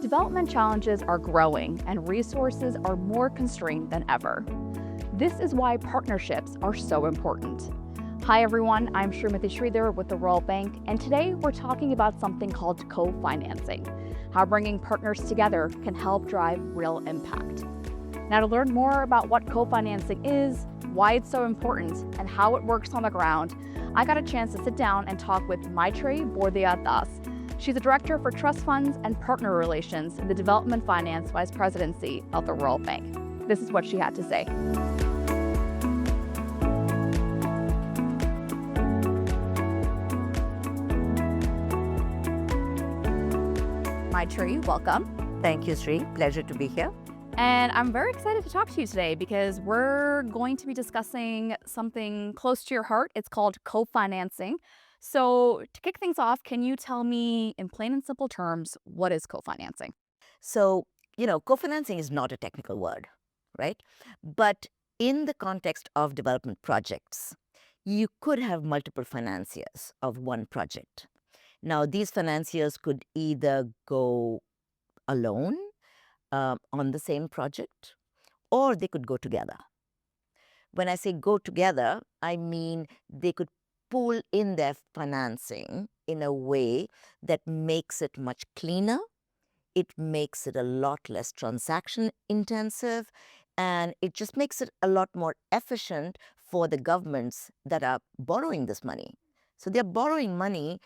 Development challenges are growing and resources are more constrained than ever. This is why partnerships are so important. Hi everyone, I'm Srimati Sridhar with the Royal Bank, and today we're talking about something called co-financing, how bringing partners together can help drive real impact. Now, to learn more about what co-financing is, why it's so important, and how it works on the ground, I got a chance to sit down and talk with Maitri Bordia Das. She's a director for trust funds and partner relations in the Development Finance Vice Presidency of the Royal Bank. This is what she had to say. Maitri, welcome. Thank you, Sri. Pleasure to be here. And I'm very excited to talk to you today because we're going to be discussing something close to your heart. It's called co-financing. So to kick things off, can you tell me in plain and simple terms, what is co-financing? So, co-financing is not a technical word, right? But in the context of development projects, you could have multiple financiers of one project. Now, these financiers could either go alone on the same project, or they could go together. When I say go together, I mean they could pool in their financing in a way that makes it much cleaner. It makes it a lot less transaction intensive, and it just makes it a lot more efficient for the governments that are borrowing this money. So they're borrowing money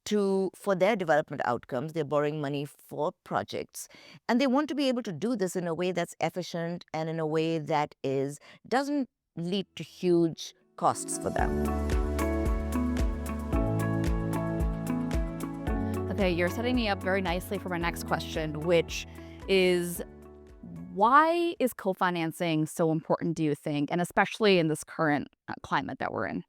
for their development outcomes. They're borrowing money for projects, and they want to be able to do this in a way that's efficient and in a way that doesn't lead to huge costs for them. Okay, you're setting me up very nicely for my next question, which is why is co-financing so important, do you think, and especially in this current climate that we're in?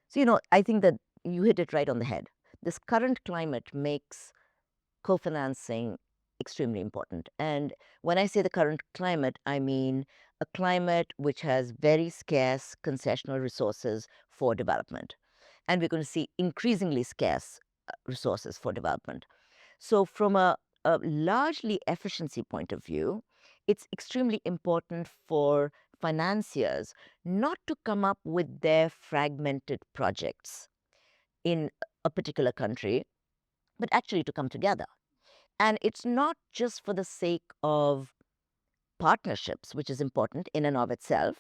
So, I think that you hit it right on the head. This current climate makes co-financing extremely important. And when I say the current climate, I mean a climate which has very scarce concessional resources for development. And we're going to see increasingly scarce resources for development. So from a largely efficiency point of view, it's extremely important for financiers not to come up with their fragmented projects in a particular country, but actually to come together. And it's not just for the sake of partnerships, which is important in and of itself,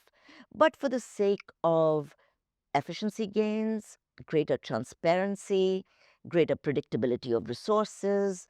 but for the sake of efficiency gains, greater transparency, greater predictability of resources,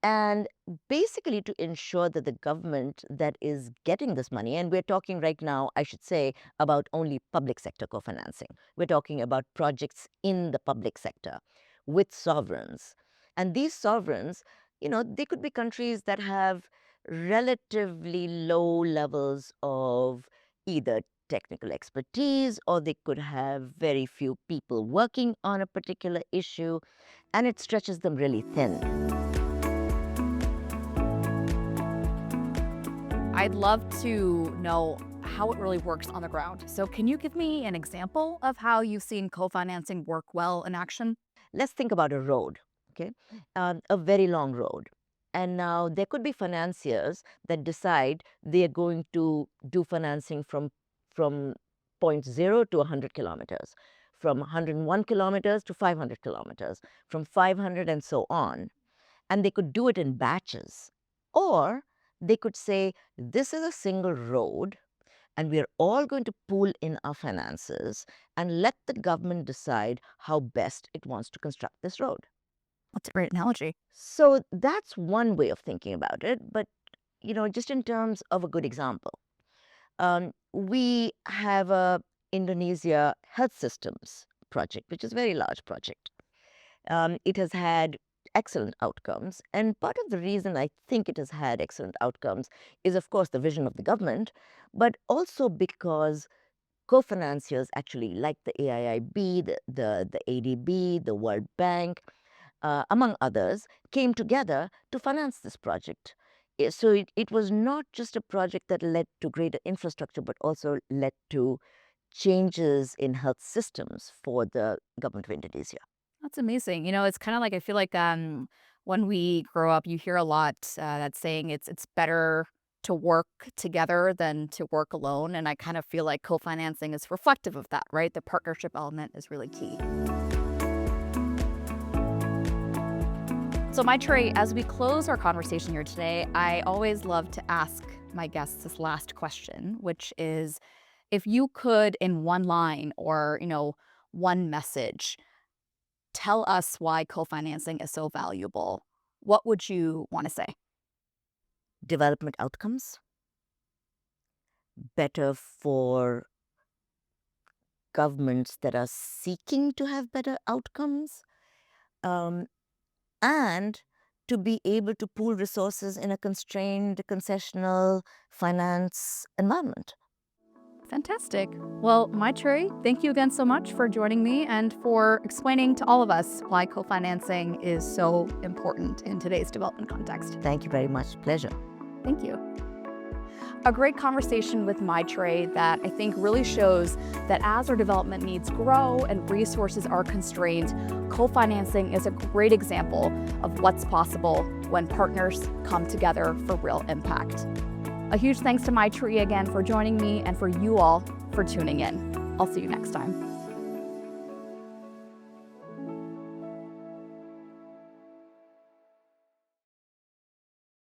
and basically to ensure that the government that is getting this money, and we're talking right now, I should say, about only public sector co-financing. We're talking about projects in the public sector with sovereigns. And these sovereigns, they could be countries that have relatively low levels of either technical expertise, or they could have very few people working on a particular issue, and it stretches them really thin. I'd love to know how it really works on the ground. So can you give me an example of how you've seen co-financing work well in action? Let's think about a road, okay? A very long road. And now there could be financiers that decide they are going to do financing from point 0 to 100 kilometers, from 101 kilometers to 500 kilometers, from 500 and so on. And they could do it in batches. Or they could say, this is a single road, and we're all going to pool in our finances and let the government decide how best it wants to construct this road. That's a great analogy. So that's one way of thinking about it. But, just in terms of a good example, we have a Indonesia Health Systems project, which is a very large project. It has had excellent outcomes. And part of the reason I think it has had excellent outcomes is, of course, the vision of the government, but also because co-financiers actually like the AIIB, the ADB, the World Bank, among others, came together to finance this project. So it was not just a project that led to greater infrastructure, but also led to changes in health systems for the government of Indonesia. That's amazing. It's kind of like I feel like when we grow up, you hear a lot that saying it's better to work together than to work alone. And I kind of feel like co-financing is reflective of that, right? The partnership element is really key. So Maitreyi, as we close our conversation here today, I always love to ask my guests this last question, which is if you could in one line or, one message, tell us why co-financing is so valuable, what would you want to say? Development outcomes, better for governments that are seeking to have better outcomes, and to be able to pool resources in a constrained concessional finance environment. Fantastic. Well, Maitreyi, thank you again so much for joining me and for explaining to all of us why co-financing is so important in today's development context. Thank you very much. Pleasure. Thank you. A great conversation with Maitreyi that I think really shows that as our development needs grow and resources are constrained, co-financing is a great example of what's possible when partners come together for real impact. A huge thanks to Maitreyi again for joining me and for you all for tuning in. I'll see you next time.